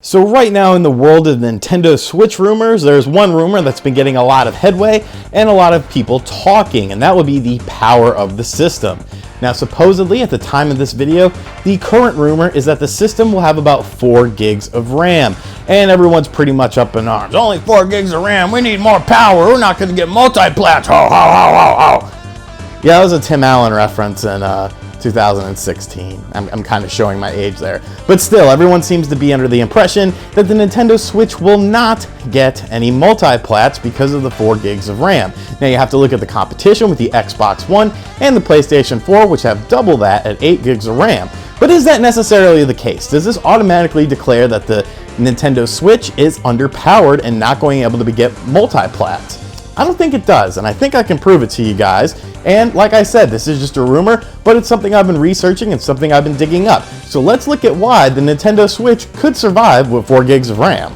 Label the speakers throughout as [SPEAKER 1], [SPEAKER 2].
[SPEAKER 1] So right now in the world of Nintendo Switch rumors, there's one rumor that's been getting a lot of headway and a lot of people talking, and that would be the power of the system. Now supposedly at the time of this video, the current rumor is that the system will have about 4 gigs of RAM, and everyone's pretty much up in arms. Only 4 gigs of RAM, we need more power, we're not going to get multiplat, ho ho ho ho ho. Yeah, that was a Tim Allen reference in 2016. I'm kind of showing my age there. But still, everyone seems to be under the impression that the Nintendo Switch will not get any multiplats because of the 4 gigs of RAM. Now you have to look at the competition with the Xbox One and the PlayStation 4, which have double that at 8 gigs of RAM. But is that necessarily the case? Does this automatically declare that the Nintendo Switch is underpowered and not going to be able to get multiplats? I don't think it does, and I think I can prove it to you guys. And like I said, this is just a rumor, but it's something I've been researching and something I've been digging up. So let's look at why the Nintendo Switch could survive with 4 gigs of RAM.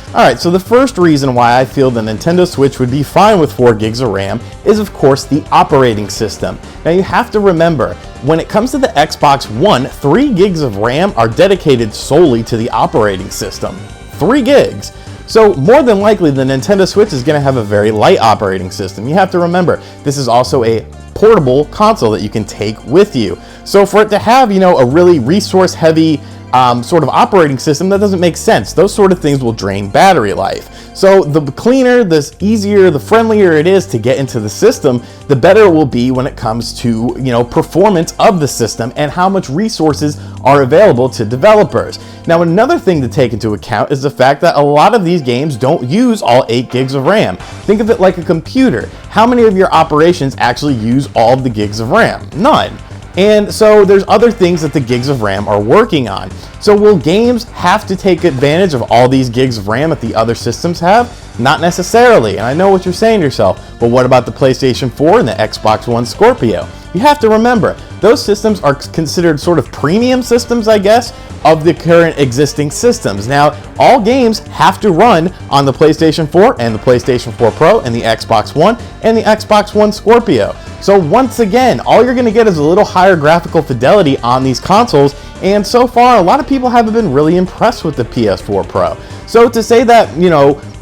[SPEAKER 1] Alright, so the first reason why I feel the Nintendo Switch would be fine with 4 gigs of RAM is of course the operating system. Now you have to remember, when it comes to the Xbox One, 3 gigs of RAM are dedicated solely to the operating system. 3 gigs! So more than likely the Nintendo Switch is going to have a very light operating system. You have to remember, this is also a portable console that you can take with you. So for it to have, a really resource heavy sort of operating system, that doesn't make sense. Those sort of things will drain battery life. So the cleaner, the easier, the friendlier it is to get into the system, the better it will be when it comes to, performance of the system and how much resources are available to developers. Now, another thing to take into account is the fact that a lot of these games don't use all 8 gigs of RAM. Think of it like a computer. How many of your operations actually use all of the gigs of RAM? None. And so there's other things that the gigs of RAM are working on. So will games have to take advantage of all these gigs of RAM that the other systems have? Not necessarily. And I know what you're saying to yourself, but what about the PlayStation 4 and the Xbox One Scorpio? You have to remember, those systems are considered sort of premium systems, I guess, of the current existing systems. Now, all games have to run on the PlayStation 4 and the PlayStation 4 Pro and the Xbox One and the Xbox One Scorpio. So once again, all you're going to get is a little higher graphical fidelity on these consoles, and so far a lot of people haven't been really impressed with the PS4 Pro. So to say that,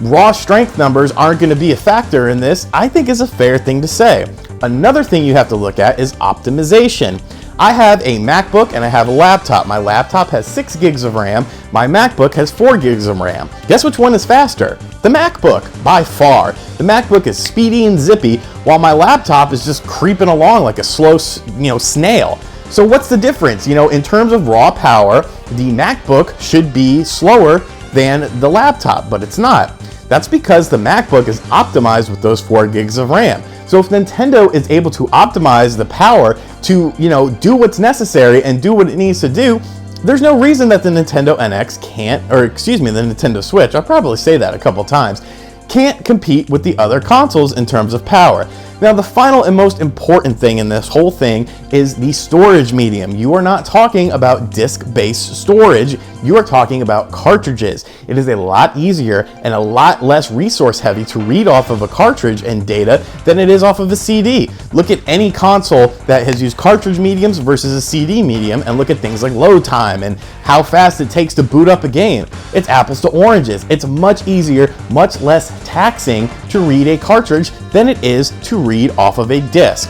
[SPEAKER 1] raw strength numbers aren't going to be a factor in this, I think is a fair thing to say. Another thing you have to look at is optimization. I have a MacBook and I have a laptop. My laptop has 6 gigs of RAM. My MacBook has 4 gigs of RAM. Guess which one is faster? The MacBook, by far. The MacBook is speedy and zippy, while my laptop is just creeping along like a slow, snail. So what's the difference? In terms of raw power, the MacBook should be slower than the laptop, but it's not. That's because the MacBook is optimized with those 4 gigs of RAM. So if Nintendo is able to optimize the power to, do what's necessary and do what it needs to do, there's no reason that the Nintendo NX can't, the Nintendo Switch, I'll probably say that a couple times, can't compete with the other consoles in terms of power. Now, the final and most important thing in this whole thing is the storage medium. You are not talking about disk-based storage, you are talking about cartridges. It is a lot easier and a lot less resource heavy to read off of a cartridge and data than it is off of a CD. Look at any console that has used cartridge mediums versus a CD medium and look at things like load time and how fast it takes to boot up a game. It's apples to oranges. It's much easier, much less taxing to read a cartridge than it is to read off of a disc.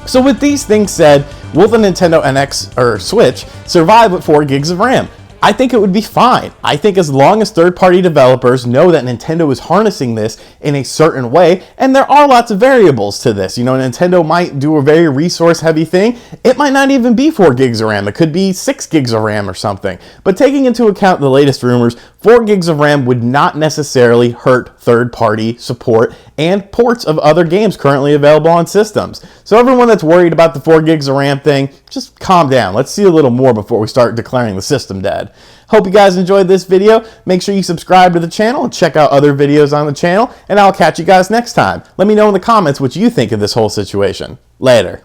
[SPEAKER 1] So with these things said, will the Nintendo NX or Switch survive with 4 gigs of RAM? I think it would be fine. I think as long as third-party developers know that Nintendo is harnessing this in a certain way, and there are lots of variables to this. Nintendo might do a very resource-heavy thing. It might not even be 4 gigs of RAM. It could be 6 gigs of RAM or something. But taking into account the latest rumors, 4 gigs of RAM would not necessarily hurt third-party support and ports of other games currently available on systems. So everyone that's worried about the 4 gigs of RAM thing, just calm down. Let's see a little more before we start declaring the system dead. Hope you guys enjoyed this video. Make sure you subscribe to the channel and check out other videos on the channel, and I'll catch you guys next time. Let me know in the comments what you think of this whole situation. Later.